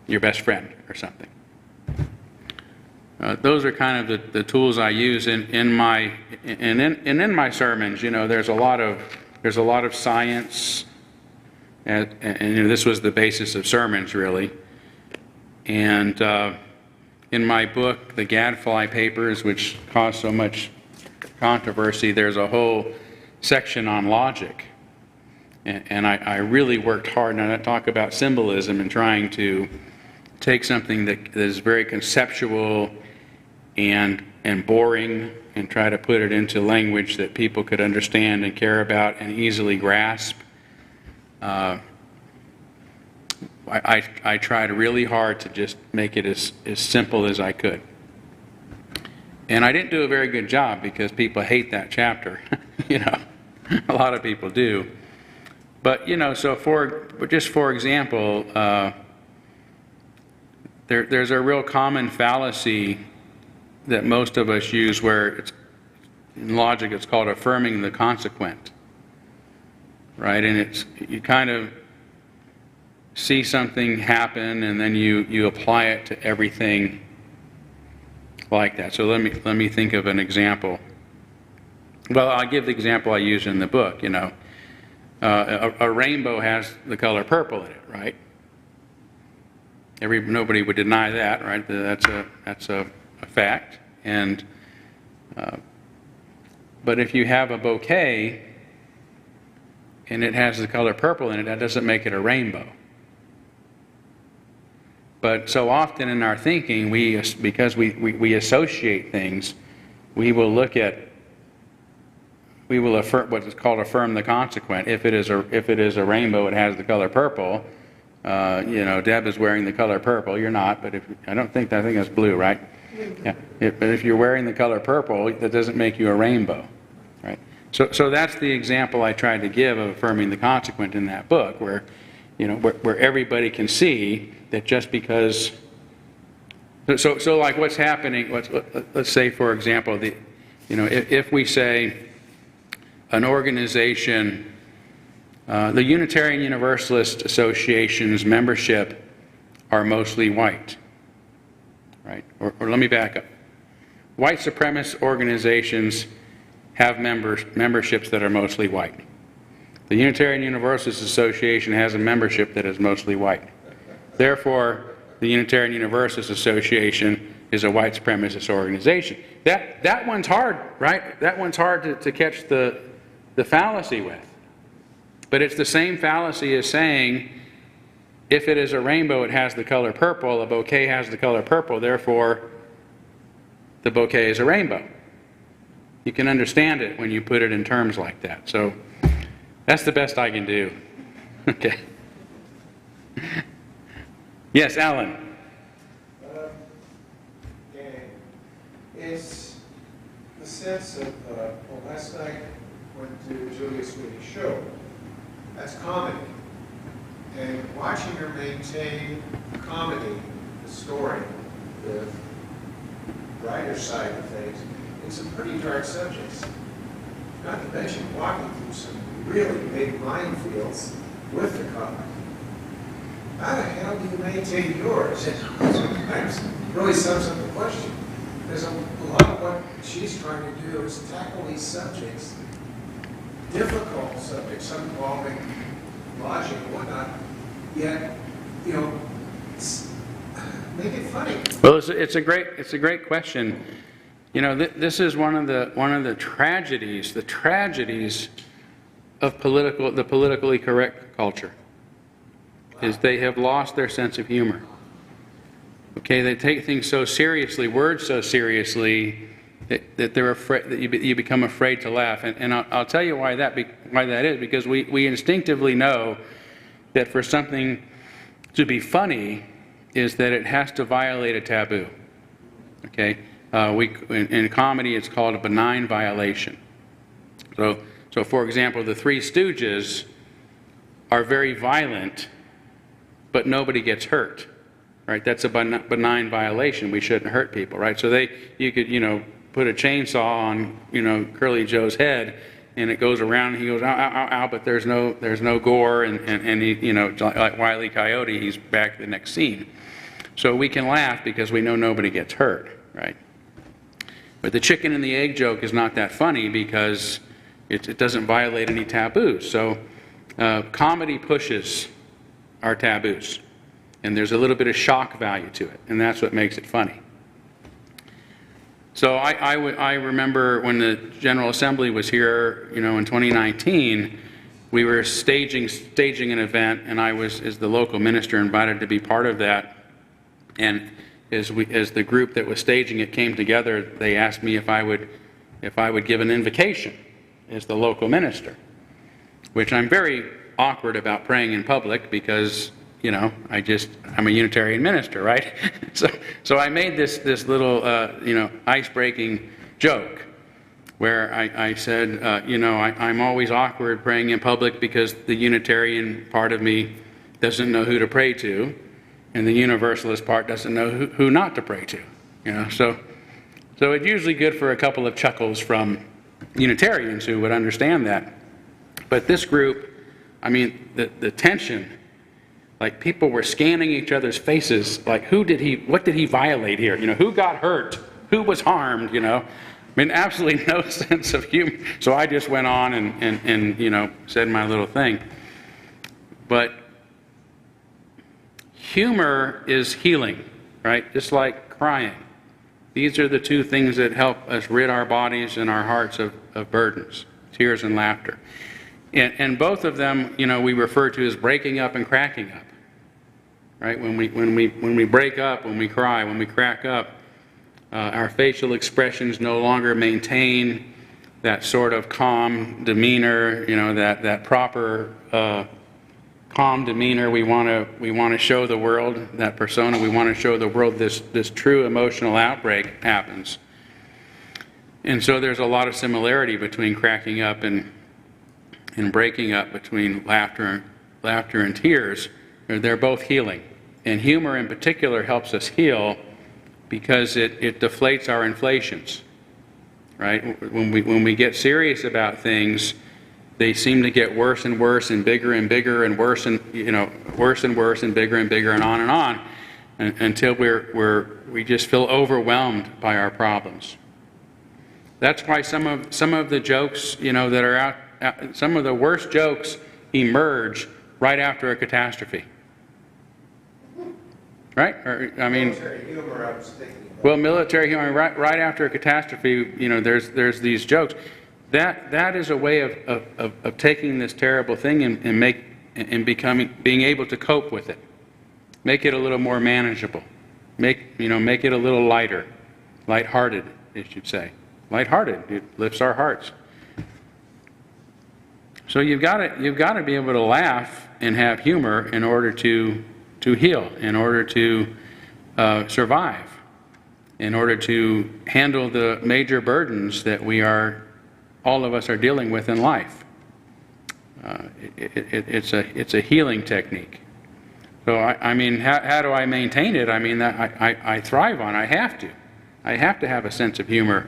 Speaker 2: your best friend or something. Those are kind of the tools I use in my sermons. There's a lot of science, and this was the basis of sermons really. And in my book, The Gadfly Papers, which caused so much controversy, there's a whole section on logic. And I really worked hard, and I talk about symbolism and trying to take something that is very conceptual and and boring and try to put it into language that people could understand and care about and easily grasp. I tried really hard to just make it as simple as I could. And I didn't do a very good job because people hate that chapter. A lot of people do. But, so for example, there's a real common fallacy that most of us use where in logic it's called affirming the consequent, right? And you kind of see something happen and then you apply it to everything like that. So let me think of an example. Well, I'll give the example I use in the book. A rainbow has the color purple in it, right? Nobody would deny that, right? That's a fact. And but if you have a bouquet and it has the color purple in it, that doesn't make it a rainbow. But so often in our thinking, because we associate things, we will affirm what is called affirm the consequent. If it is a rainbow, it has the color purple. Deb is wearing the color purple. You're not, but I think that's blue, right? Yeah. But if you're wearing the color purple, that doesn't make you a rainbow, right? So that's the example I tried to give of affirming the consequent in that book, where everybody can see that just because. So like what's happening? Let's say, for example, if we say an organization, the Unitarian Universalist Association's membership are mostly white, right? Or let me back up. White supremacist organizations have memberships that are mostly white. The Unitarian Universalist Association has a membership that is mostly white. Therefore, the Unitarian Universalist Association is a white supremacist organization. That one's hard, right? That one's hard to catch the fallacy with. But it's the same fallacy as saying, if it is a rainbow, it has the color purple, a bouquet has the color purple, therefore the bouquet is a rainbow. You can understand it when you put it in terms like that. So that's the best I can do. Okay. Yes, Alan.
Speaker 5: Is the sense of, last night went to Julia Sweeney's show. That's comedy. And watching her maintain comedy, the story, the writer side of things, in some pretty dark subjects. Not to mention walking through some really big minefields with the comedy. How the hell do you maintain yours? It sometimes really sums up the question. There's a lot of what she's trying to do is tackle these subjects, difficult subjects, some involving logic and whatnot, yet, make it funny.
Speaker 2: Well, it's a great question. This is one of the tragedies of the politically correct culture. Is they have lost their sense of humor. Okay, they take things so seriously, words so seriously, that they're afraid, that you become afraid to laugh. And I'll tell you why that is, because we instinctively know that for something to be funny is that it has to violate a taboo. Okay, in comedy it's called a benign violation. So for example, the Three Stooges are very violent, but nobody gets hurt, right? That's a benign violation. We shouldn't hurt people, right? So you could, put a chainsaw on, Curly Joe's head, and it goes around, and he goes, ow, ow, ow, ow, but there's no gore, and he, like Wile E. Coyote, he's back to the next scene. So we can laugh because we know nobody gets hurt, right? But the chicken and the egg joke is not that funny because it doesn't violate any taboos. So comedy pushes our taboos, and there's a little bit of shock value to it, and that's what makes it funny. So I remember when the General Assembly was here, in 2019, we were staging an event, and I was, as the local minister, invited to be part of that. And as the group that was staging it came together, they asked me if I would give an invocation as the local minister, which I'm very awkward about praying in public because, you know, I'm a Unitarian minister, right? So I made this little, ice-breaking joke where I said, I'm always awkward praying in public because the Unitarian part of me doesn't know who to pray to, and the Universalist part doesn't know who not to pray to. You know, so it's usually good for a couple of chuckles from Unitarians who would understand that. But this group, I mean, the tension, like people were scanning each other's faces, like what did he violate here? You know, who got hurt? Who was harmed? You know, I mean, absolutely no sense of humor. So I just went on and said my little thing. But humor is healing, right? Just like crying. These are the two things that help us rid our bodies and our hearts of burdens, tears and laughter. And both of them, we refer to as breaking up and cracking up, right? When we break up, when we cry, when we crack up, our facial expressions no longer maintain that sort of calm demeanor, that proper calm demeanor we want to show the world, that persona we want to show the world. This true emotional outbreak happens. And so there's a lot of similarity between cracking up and breaking up, between laughter and tears. They're both healing. And humor in particular helps us heal because it deflates our inflations, right? When we get serious about things, they seem to get worse and worse and bigger and bigger and worse and worse and worse and bigger and bigger and on until we just feel overwhelmed by our problems. That's why some of the jokes that are out, some of the worst jokes emerge right after a catastrophe. Right?
Speaker 5: Military humor, I was thinking about.
Speaker 2: Well, military humor, right after a catastrophe, there's these jokes. That is a way of taking this terrible thing and being able to cope with it. Make it a little more manageable. Make it a little lighter, lighthearted, I should say. Lighthearted, it lifts our hearts. So you've got to be able to laugh and have humor in order to heal, in order to survive, in order to handle the major burdens that all of us are dealing with in life. It's a healing technique. So how do I maintain it? I thrive on it. I have to have a sense of humor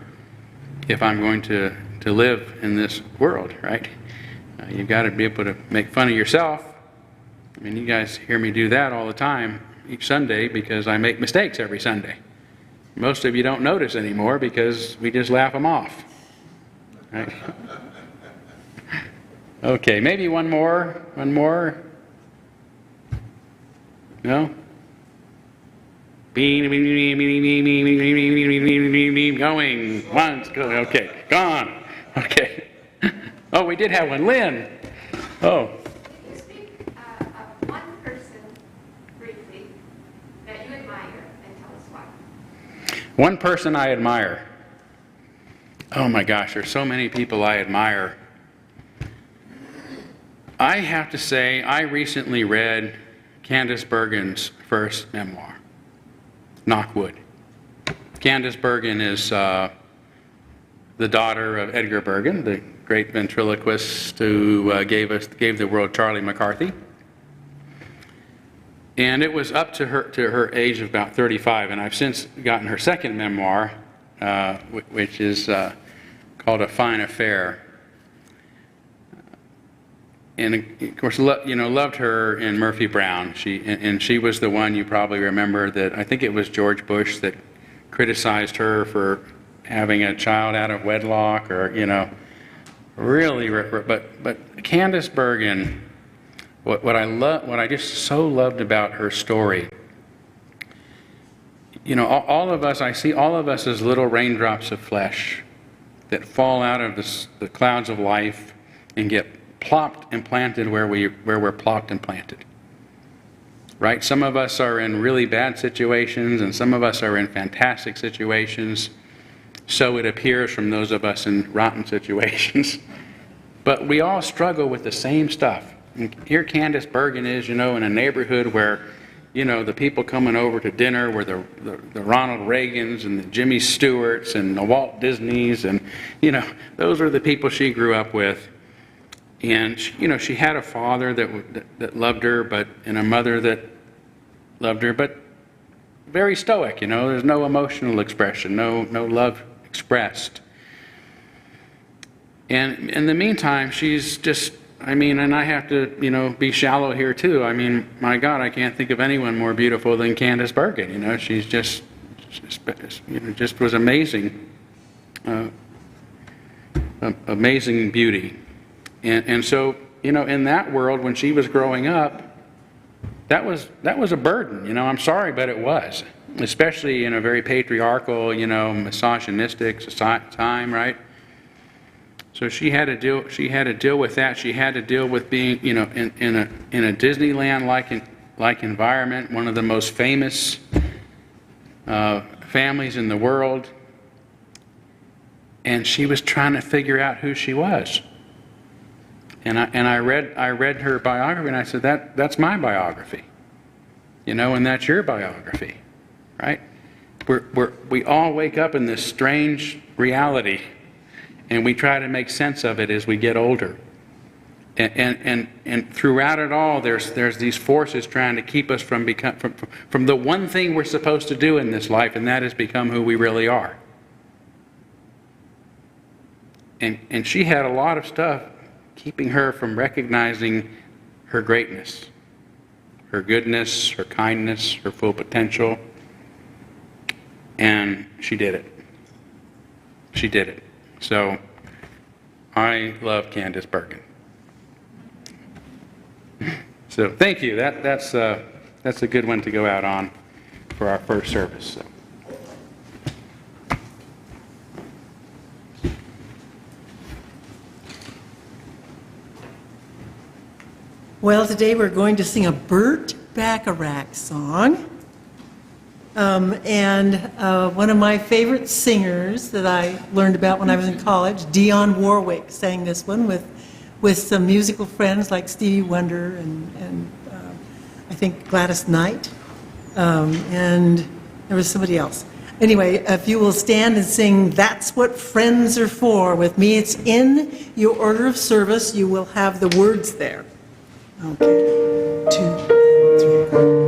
Speaker 2: if I'm going to live in this world, right? You've got to be able to make fun of yourself. You guys hear me do that all the time, each Sunday, because I make mistakes every Sunday. Most of you don't notice anymore because we just laugh them off. Right? Okay, maybe one more. No? Going. Once, go. Okay, gone. Okay. Oh, we did have one. Lynn. Oh.
Speaker 7: Can you speak of one person briefly that you admire and tell us why?
Speaker 2: One person I admire. Oh my gosh, there's so many people I admire. I have to say, I recently read Candice Bergen's first memoir, Knockwood. Candice Bergen is the daughter of Edgar Bergen, the great ventriloquist who gave the world Charlie McCarthy. And it was up to her age of about 35, and I've since gotten her second memoir, which is called A Fine Affair. And of course, loved her in Murphy Brown. She was the one you probably remember that I think it was George Bush that criticized her for having a child out of wedlock, or really. But Candice Bergen, what I just so loved about her story. All of us, I see all of us as little raindrops of flesh that fall out of the clouds of life and get plopped and planted where we're plopped and planted. right? Some of us are in really bad situations, and some of us are in fantastic situations. So it appears from those of us in rotten situations. But we all struggle with the same stuff. And here Candice Bergen is, in a neighborhood where, the people coming over to dinner were the Ronald Reagans and the Jimmy Stewarts and the Walt Disneys, and, those are the people she grew up with. And, she had a father that loved her, and a mother that loved her, but very stoic, there's no emotional expression, no love expressed. And in the meantime, she's just, and I have to, be shallow here too. My God, I can't think of anyone more beautiful than Candice Bergen. She's just was amazing, amazing beauty. And so, in that world, when she was growing up, that was a burden. I'm sorry, but it was, especially in a very patriarchal, misogynistic time, right? So she had to deal with that. She had to deal with being, in a Disneyland-like environment, one of the most famous families in the world, and she was trying to figure out who she was. And I read her biography, and I said, that's my biography, and that's your biography, right? We all wake up in this strange reality, and we try to make sense of it as we get older. And throughout it all, there's these forces trying to keep us from the one thing we're supposed to do in this life, and that is become who we really are. And she had a lot of stuff keeping her from recognizing her greatness, her goodness, her kindness, her full potential. And she did it. She did it. So I love Candice Bergen. So thank you. That's a good one to go out on for our first service. So.
Speaker 1: Well, today we're going to sing a Burt Bacharach song. One of my favorite singers that I learned about when I was in college, Dionne Warwick, sang this one with some musical friends like Stevie Wonder and I think Gladys Knight, and there was somebody else. Anyway, if you will stand and sing "That's What Friends Are For" with me, it's in your order of service. You will have the words there. Okay, 2, 3.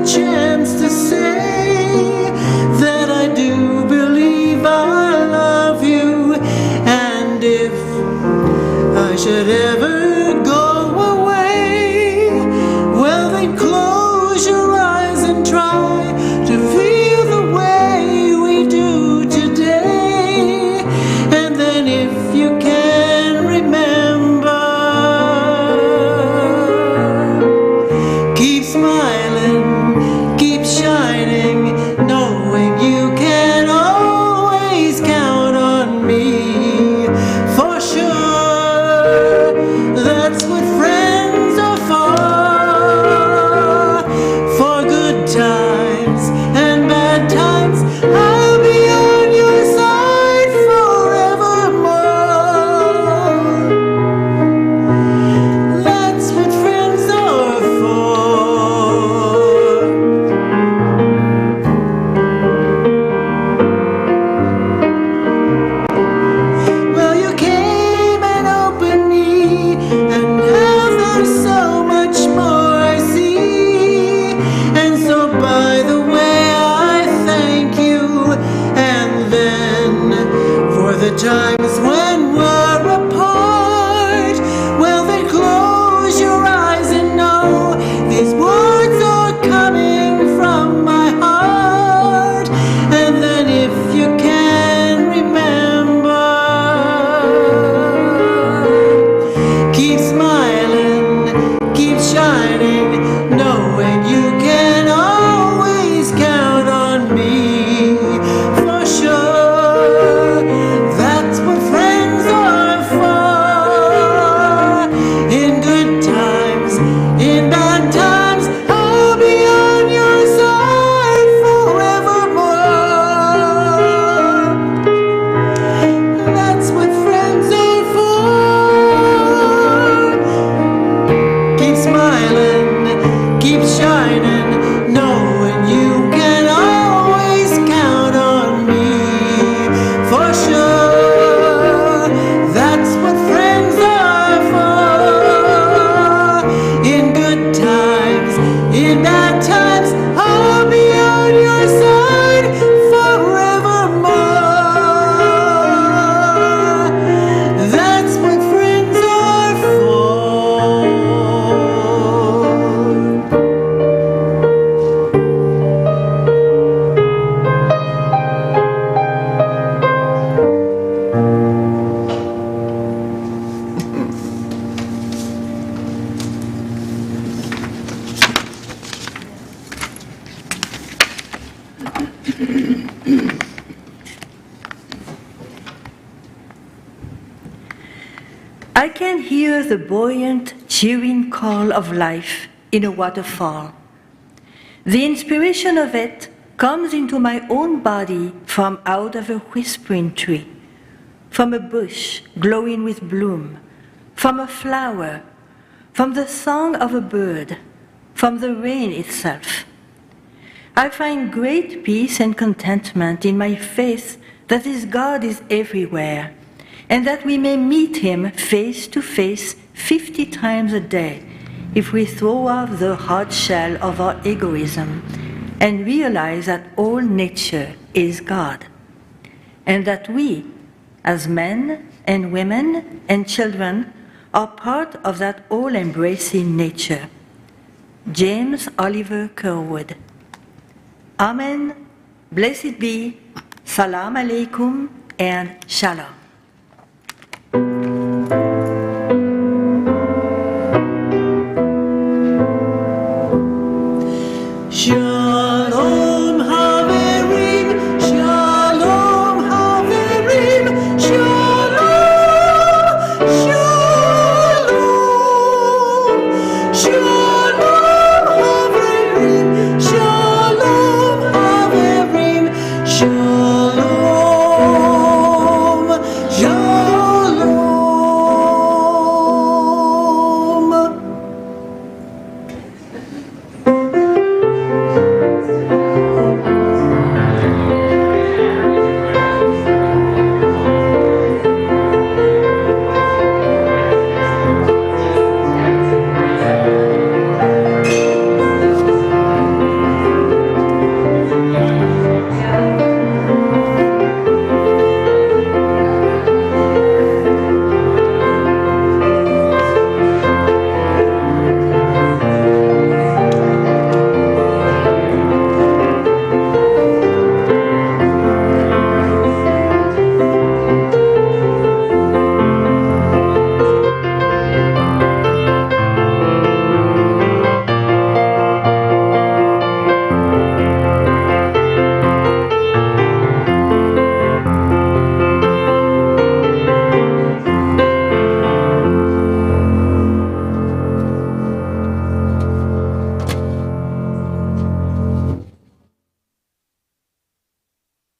Speaker 8: Chance to say that I do believe our love
Speaker 3: I can hear the buoyant, cheering call of life in a waterfall. The inspiration of it comes into my own body from out of a whispering tree, from a bush glowing with bloom, from a flower, from the song of a bird, from the rain itself. I find great peace and contentment in my faith that this God is everywhere, and that we may meet him face to face 50 times a day if we throw off the hard shell of our egoism and realize that all nature is God, and that we, as men and women and children, are part of that all-embracing nature. James Oliver Curwood. Amen, blessed be, salam alaikum, and shalom.